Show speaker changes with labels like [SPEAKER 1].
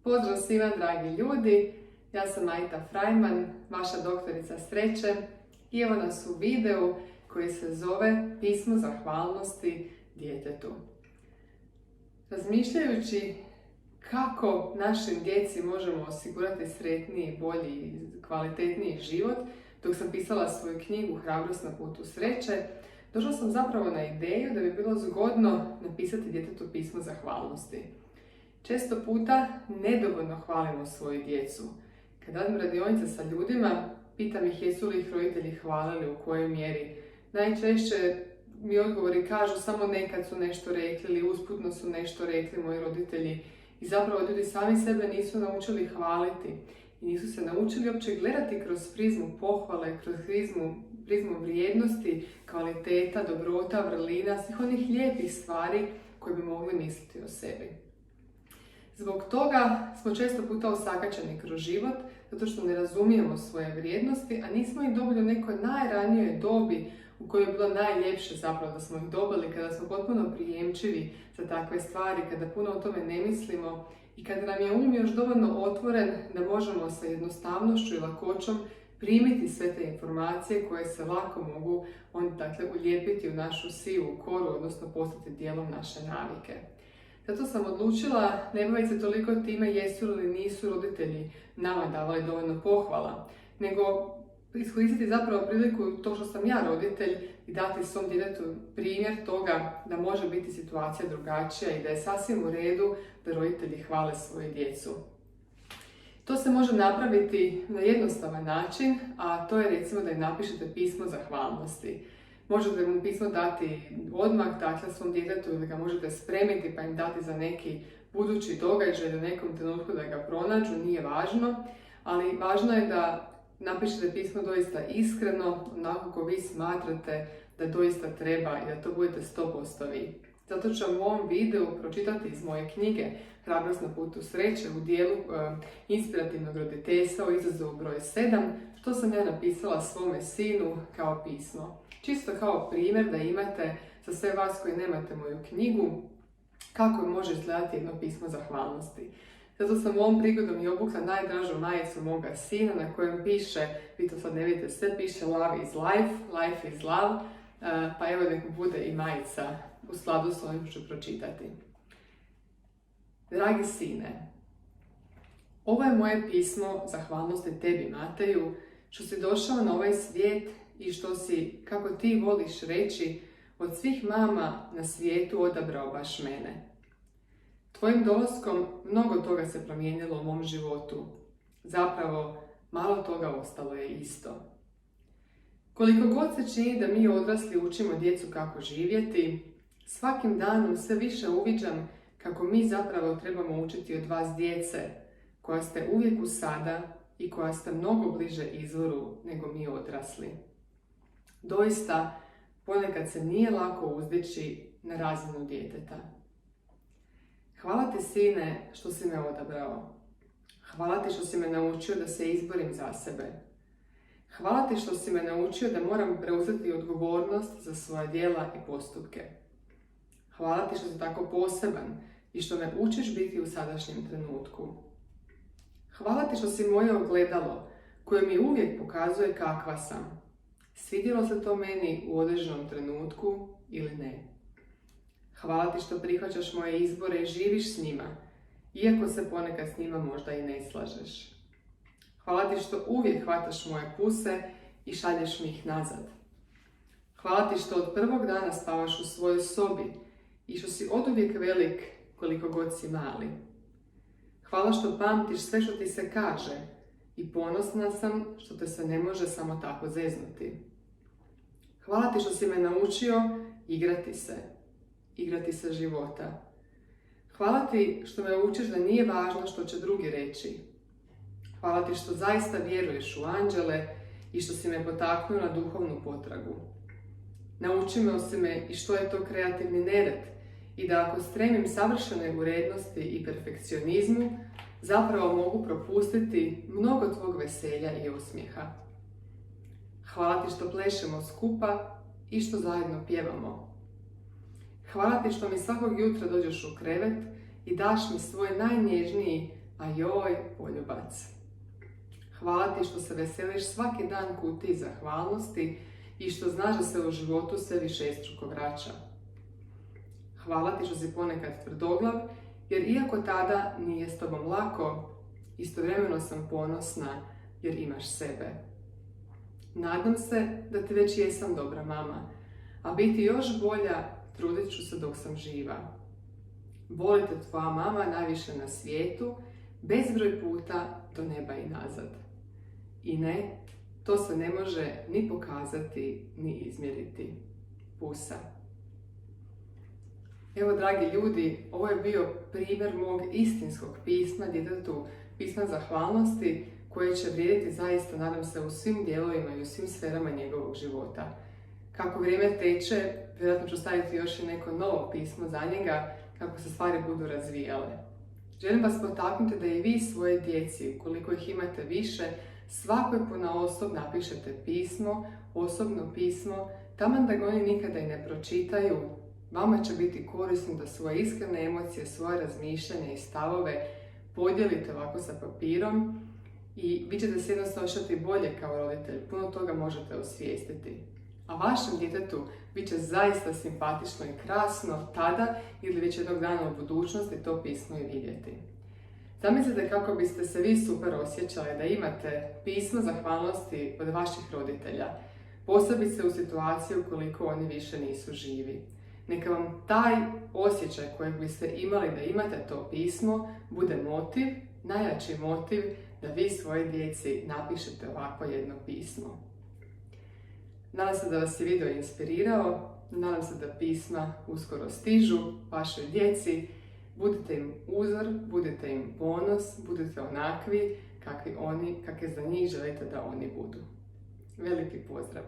[SPEAKER 1] Pozdrav svima dragi ljudi, ja sam Majta Frajman, vaša doktorica sreće i evo nas u videu koji se zove Pismo zahvalnosti djetetu. Razmišljajući kako našim djeci možemo osigurati sretniji, bolji i kvalitetniji život, dok sam pisala svoju knjigu Hrabrost na putu sreće, došla sam zapravo na ideju da bi bilo zgodno napisati djetetu pismo zahvalnosti. Često puta nedovoljno hvalimo svoju djecu. Kad radim radionice sa ljudima, pitam ih jesu li ih roditelji hvalili, u kojoj mjeri. Najčešće mi odgovori kažu samo nekad su nešto rekli ili usputno su nešto rekli moji roditelji. I zapravo ljudi sami sebe nisu naučili hvaliti i nisu se naučili uopće gledati kroz prizmu pohvale, kroz prizmu vrijednosti, kvaliteta, dobrota, vrlina, svih onih lijepih stvari koje bi mogli misliti o sebi. Zbog toga smo često puta osakaćeni kroz život, zato što ne razumijemo svoje vrijednosti, a nismo ih dobili u nekoj najranijoj dobi u kojoj je bilo najljepše zapravo da smo ih dobili, kada smo potpuno prijemčivi za takve stvari, kada puno o tome ne mislimo i kada nam je još dovoljno otvoren da možemo sa jednostavnošću i lakoćom primiti sve te informacije koje se lako mogu ulijepiti u našu sivu koru, odnosno postati dijelom naše navike. Zato sam odlučila ne baviti se toliko time jesu ili nisu roditelji nama davali dovoljno pohvala, nego iskoristiti zapravo priliku to što sam ja roditelj i dati svom djetetu primjer toga da može biti situacija drugačija i da je sasvim u redu da roditelji hvale svoju djecu. To se može napraviti na jednostavan način, a to je recimo da im napišete pismo zahvalnosti. Možete mu pismo dati odmah, dakle svom djetetu, ili ga možete spremiti pa im dati za neki budući događaj, u nekom trenutku da ga pronađu, nije važno, ali važno je da napišete pismo doista iskreno, onako kako vi smatrate da doista treba i da to budete 100% vi. Zato ću vam u ovom videu pročitati iz moje knjige Hrabrost na putu sreće u dijelu inspirativnog roditeljstva u izazovu broj 7, što sam ja napisala svome sinu kao pismo. Čisto kao primjer da imate za sve vas koji nemate moju knjigu, kako može izgledati jedno pismo zahvalnosti. Zato sam ovom prigodom i obukla najdražu majicu moga sina na kojem piše, vi to sad ne vidite, sve piše Love is life, life is love, pa evo nek bude i majica u skladu s ovim što ću pročitati. Dragi sine, ovo je moje pismo zahvalnosti tebi, Mateju, što si došao na ovaj svijet i što si, kako ti voliš reći, od svih mama na svijetu odabrao baš mene. Tvojim dolaskom mnogo toga se promijenilo u mom životu. Zapravo, malo toga ostalo je isto. Koliko god se čini da mi odrasli učimo djecu kako živjeti, svakim danom sve više uviđam kako mi zapravo trebamo učiti od vas djece, koja ste uvijek u sada i koja ste mnogo bliže izvoru nego mi odrasli. Doista, ponekad se nije lako uzdići na razinu djeteta. Hvala ti, sine, što si me odabrao. Hvala ti što si me naučio da se izborim za sebe. Hvala ti što si me naučio da moram preuzeti odgovornost za svoja djela i postupke. Hvala ti što si tako poseban i što me učiš biti u sadašnjem trenutku. Hvala ti što si moje ogledalo koje mi uvijek pokazuje kakva sam. Svidjelo se to meni u određenom trenutku ili ne. Hvala ti što prihvaćaš moje izbore i živiš s njima, iako se ponekad s njima možda i ne slažeš. Hvala ti što uvijek hvataš moje puse i šalješ mi ih nazad. Hvala ti što od prvog dana spavaš u svojoj sobi i što si oduvijek velik koliko god si mali. Hvala što pamtiš sve što ti se kaže i ponosna sam što te se ne može samo tako zeznuti. Hvala ti što si me naučio igrati se života. Hvala ti što me učiš da nije važno što će drugi reći. Hvala ti što zaista vjeruješ u anđele i što si me potaknuo na duhovnu potragu. Naučio si me i što je to kreativni nered i da ako stremim savršenoj urednosti i perfekcionizmu, zapravo mogu propustiti mnogo tvog veselja i osmijeha. Hvala ti što plešemo skupa i što zajedno pjevamo. Hvala ti što mi svakog jutra dođeš u krevet i daš mi svoj najnježniji a joj, poljubac. Hvala ti što se veseliš svaki dan kutiji zahvalnosti i što znaš da se u životu sve višestruko vraća. Hvala ti što si ponekad tvrdoglav, jer iako tada nije s tobom lako, istovremeno sam ponosna jer imaš sebe. Nadam se da ti već jesam dobra mama, a biti još bolja trudit ću se dok sam živa. Volite tvoja mama najviše na svijetu, bezbroj puta do neba i nazad. I ne, to se ne može ni pokazati, ni izmjeriti. Pusa. Evo, dragi ljudi, ovo je bio primjer mog istinskog pisma djetetu, pisma zahvalnosti, koje će vrijediti zaista, nadam se, u svim dijelovima i u svim sferama njegovog života. Kako vrijeme teče, vjerojatno ću staviti još i neko novo pismo za njega, kako se stvari budu razvijale. Želim vas potaknuti da i vi svoje djeci, ukoliko ih imate više, svakoj ponaosob napišete pismo, osobno pismo, taman da ga oni nikada i ne pročitaju. Vama će biti korisno da svoje iskrene emocije, svoje razmišljanja i stavove podijelite ovako sa papirom i vi ćete se jednostavno osjećati bolje kao roditelj. Puno toga možete osvijestiti. A vašem djetetu bit će zaista simpatično i krasno tada ili već jednog dana u budućnosti to pismo i vidjeti. Zamislite kako biste se vi super osjećali da imate pismo zahvalnosti od vaših roditelja, posebice u situaciji ukoliko oni više nisu živi. Neka vam taj osjećaj kojeg biste imali da imate to pismo bude motiv, najjači motiv da vi svojoj djeci napišete ovako jedno pismo. Nadam se da vas je video inspirirao, nadam se da pisma uskoro stižu vašoj djeci. Budite im uzor, budite im ponos, budite onakvi kakvi za njih želite da oni budu. Veliki pozdrav!